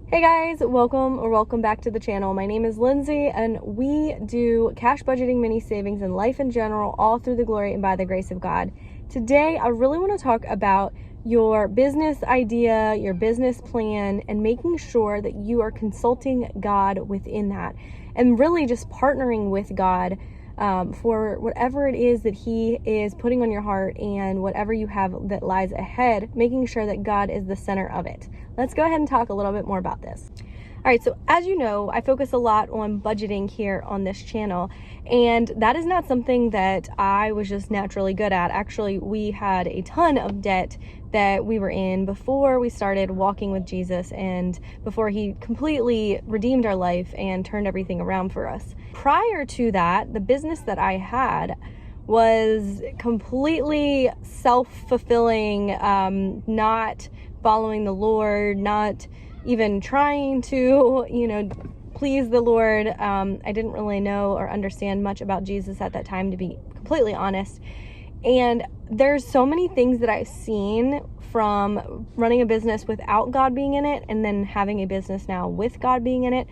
Hey guys, welcome back to the channel. My name is Lindsay and we do cash budgeting, mini savings, and life in general, all through the glory and by the grace of God. Today, I really want to talk about your business idea, your business plan, and making sure that you are consulting God within that and really just partnering with God for whatever it is that He is putting on your heart and whatever you have that lies ahead, making sure that God is the center of it. Let's go ahead and talk a little bit more about this. All right, so as you know, I focus a lot on budgeting here on this channel, and that is not something that I was just naturally good at. Actually, we had a ton of debt that we were in before we started walking with Jesus and before He completely redeemed our life and turned everything around for us. Prior to that, the business that I had was completely self-fulfilling, not following the Lord, not even trying to, please the Lord. I didn't really know or understand much about Jesus at that time, to be completely honest. And there's so many things that I've seen from running a business without God being in it and then having a business now with God being in it.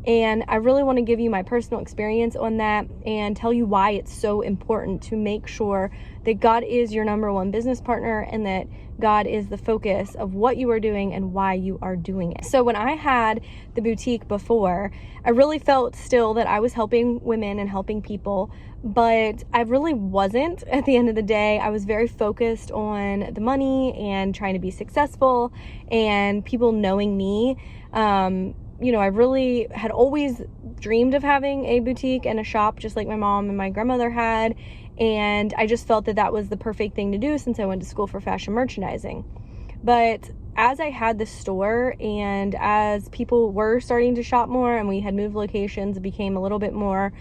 And I really want to give you my personal experience on that and tell you why it's so important to make sure that God is your number one business partner and that God is the focus of what you are doing and why you are doing it. So when I had the boutique before, I really felt still that I was helping women and helping people, but I really wasn't at the end of the day. I was very focused on the money and trying to be successful and people knowing me. I really had always dreamed of having a boutique and a shop just like my mom and my grandmother had. And I just felt that that was the perfect thing to do since I went to school for fashion merchandising. But as I had the store and as people were starting to shop more and we had moved locations, it became a little bit more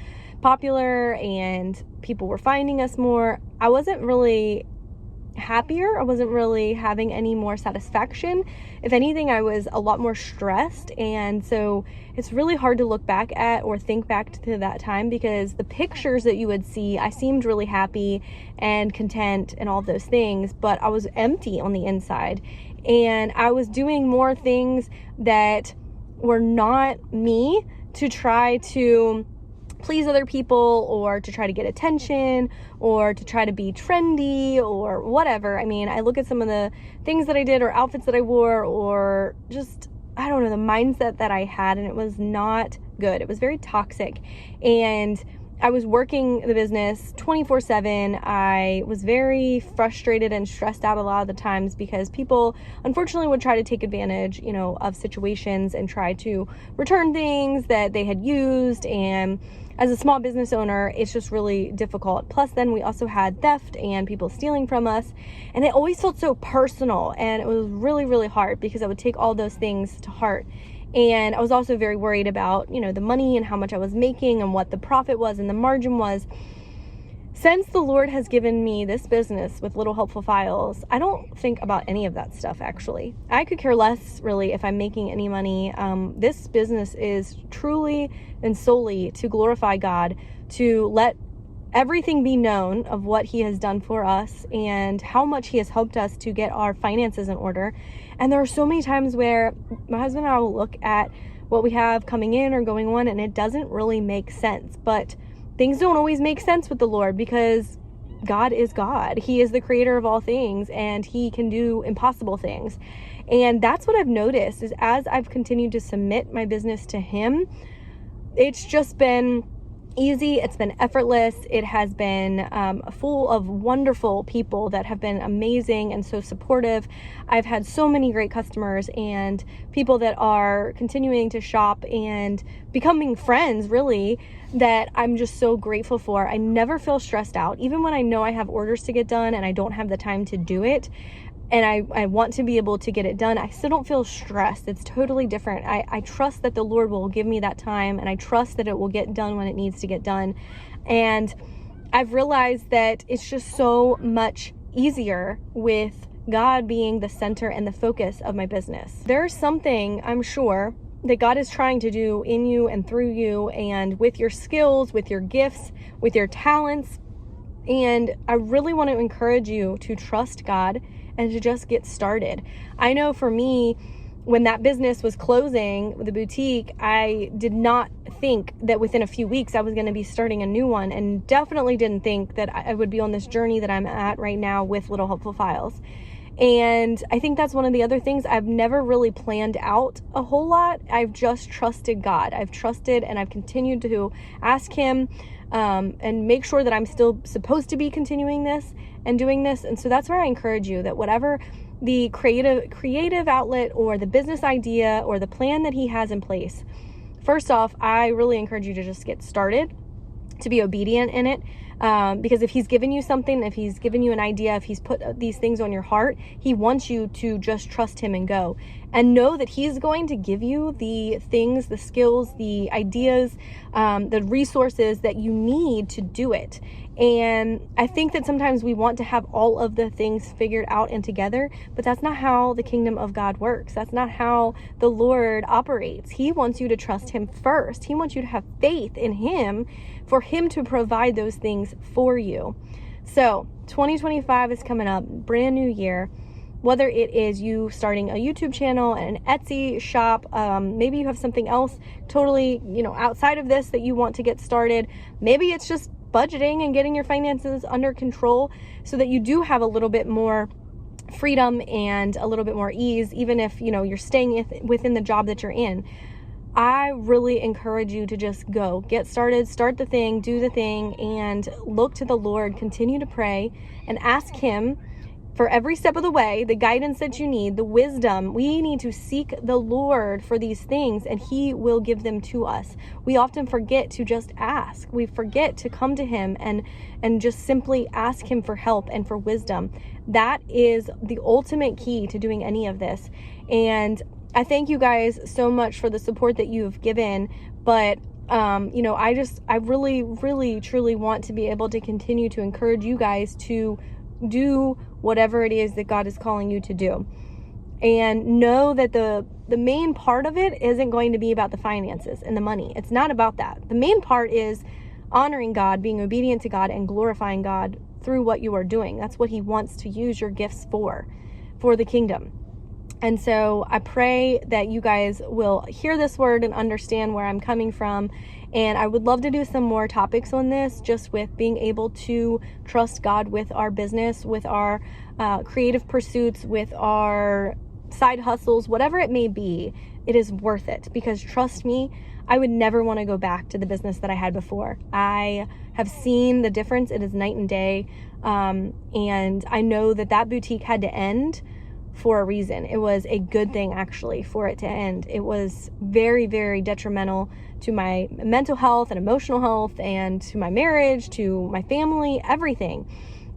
popular and people were finding us more, I wasn't really happier. I wasn't really having any more satisfaction. If anything, I was a lot more stressed. And so it's really hard to look back at or think back to that time because the pictures that you would see, I seemed really happy and content and all those things, but I was empty on the inside. And I was doing more things that were not me to try to please other people or to try to get attention or to try to be trendy or whatever. I mean, I look at some of the things that I did or outfits that I wore or just, I don't know, the mindset that I had, and it was not good. It was very toxic. And I was working the business 24/7. I was very frustrated and stressed out a lot of the times because people unfortunately would try to take advantage, of situations and try to return things that they had used. And as a small business owner, it's just really difficult. Plus then we also had theft and people stealing from us. And it always felt so personal. And it was really, really hard because I would take all those things to heart. And I was also very worried about, the money and how much I was making and what the profit was and the margin was. Since the Lord has given me this business with Little Helpful Files, I don't think about any of that stuff, actually. I could care less, really, if I'm making any money. This business is truly and solely to glorify God, to let everything be known of what He has done for us and how much He has helped us to get our finances in order. And there are so many times where my husband and I will look at what we have coming in or going on and it doesn't really make sense. But things don't always make sense with the Lord because God is God. He is the creator of all things and He can do impossible things. And that's what I've noticed is as I've continued to submit my business to Him, it's just been easy. It's been effortless. It has been full of wonderful people that have been amazing and so supportive. I've had so many great customers and people that are continuing to shop and becoming friends, really, that I'm just so grateful for. I never feel stressed out, even when I know I have orders to get done and I don't have the time to do it. And I want to be able to get it done. I still don't feel stressed. It's totally different. I trust that the Lord will give me that time and I trust that it will get done when it needs to get done. And I've realized that it's just so much easier with God being the center and the focus of my business. There's something, I'm sure, that God is trying to do in you and through you and with your skills, with your gifts, with your talents. And I really want to encourage you to trust God and to just get started. I know for me, when that business was closing, the boutique, I did not think that within a few weeks I was going to be starting a new one, and definitely didn't think that I would be on this journey that I'm at right now with Little Helpful Files. And I think that's one of the other things. I've never really planned out a whole lot. I've just trusted God. I've trusted, and I've continued to ask him and make sure that I'm still supposed to be continuing this and doing this. And so that's where I encourage you that whatever the creative outlet or the business idea or the plan that he has in place, first off, I really encourage you to just get started, to be obedient in it. Because if he's given you something, if he's given you an idea, if he's put these things on your heart, he wants you to just trust him and go. And know that he's going to give you the things, the skills, the ideas, the resources that you need to do it. And I think that sometimes we want to have all of the things figured out and together, but that's not how the kingdom of God works. That's not how the Lord operates. He wants you to trust him first. He wants you to have faith in him for him to provide those things for you. So 2025 is coming up, brand new year. Whether it is you starting a YouTube channel, an Etsy shop, maybe you have something else totally, outside of this that you want to get started. Maybe it's just budgeting and getting your finances under control so that you do have a little bit more freedom and a little bit more ease, even if, you're staying within the job that you're in. I really encourage you to just go, get started, start the thing, do the thing, and look to the Lord, continue to pray and ask him for every step of the way, the guidance that you need, the wisdom. We need to seek the Lord for these things, and he will give them to us. We often forget to just ask. We forget to come to him and just simply ask him for help and for wisdom. That is the ultimate key to doing any of this. And I thank you guys so much for the support that you have given, but I really, really, truly want to be able to continue to encourage you guys to do whatever it is that God is calling you to do. And know that the main part of it isn't going to be about the finances and the money. It's not about that. The main part is honoring God, being obedient to God, and glorifying God through what you are doing. That's what he wants to use your gifts for the kingdom. And so I pray that you guys will hear this word and understand where I'm coming from. And I would love to do some more topics on this, just with being able to trust God with our business, with our creative pursuits, with our side hustles, whatever it may be. It is worth it, because trust me, I would never want to go back to the business that I had before. I have seen the difference. It is night and day. And I know that boutique had to end for a reason. It was a good thing, actually, for it to end. It was very, very detrimental to my mental health and emotional health, and to my marriage, to my family, everything.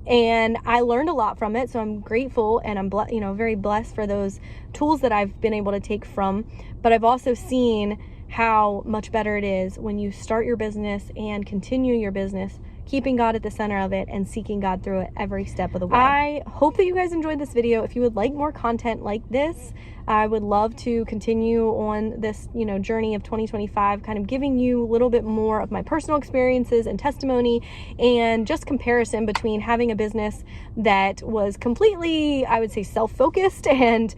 And I learned a lot from it, so I'm grateful, and I'm very blessed for those tools that I've been able to take from. But I've also seen how much better it is when you start your business and continue your business, keeping God at the center of it and seeking God through it every step of the way. I hope that you guys enjoyed this video. If you would like more content like this, I would love to continue on this, journey of 2025, kind of giving you a little bit more of my personal experiences and testimony, and just comparison between having a business that was completely, I would say, self-focused and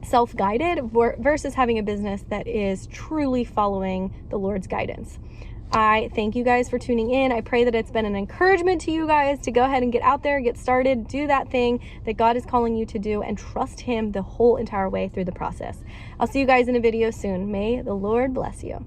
self-guided versus having a business that is truly following the Lord's guidance. I thank you guys for tuning in. I pray that it's been an encouragement to you guys to go ahead and get out there, get started, do that thing that God is calling you to do, and trust him the whole entire way through the process. I'll see you guys in a video soon. May the Lord bless you.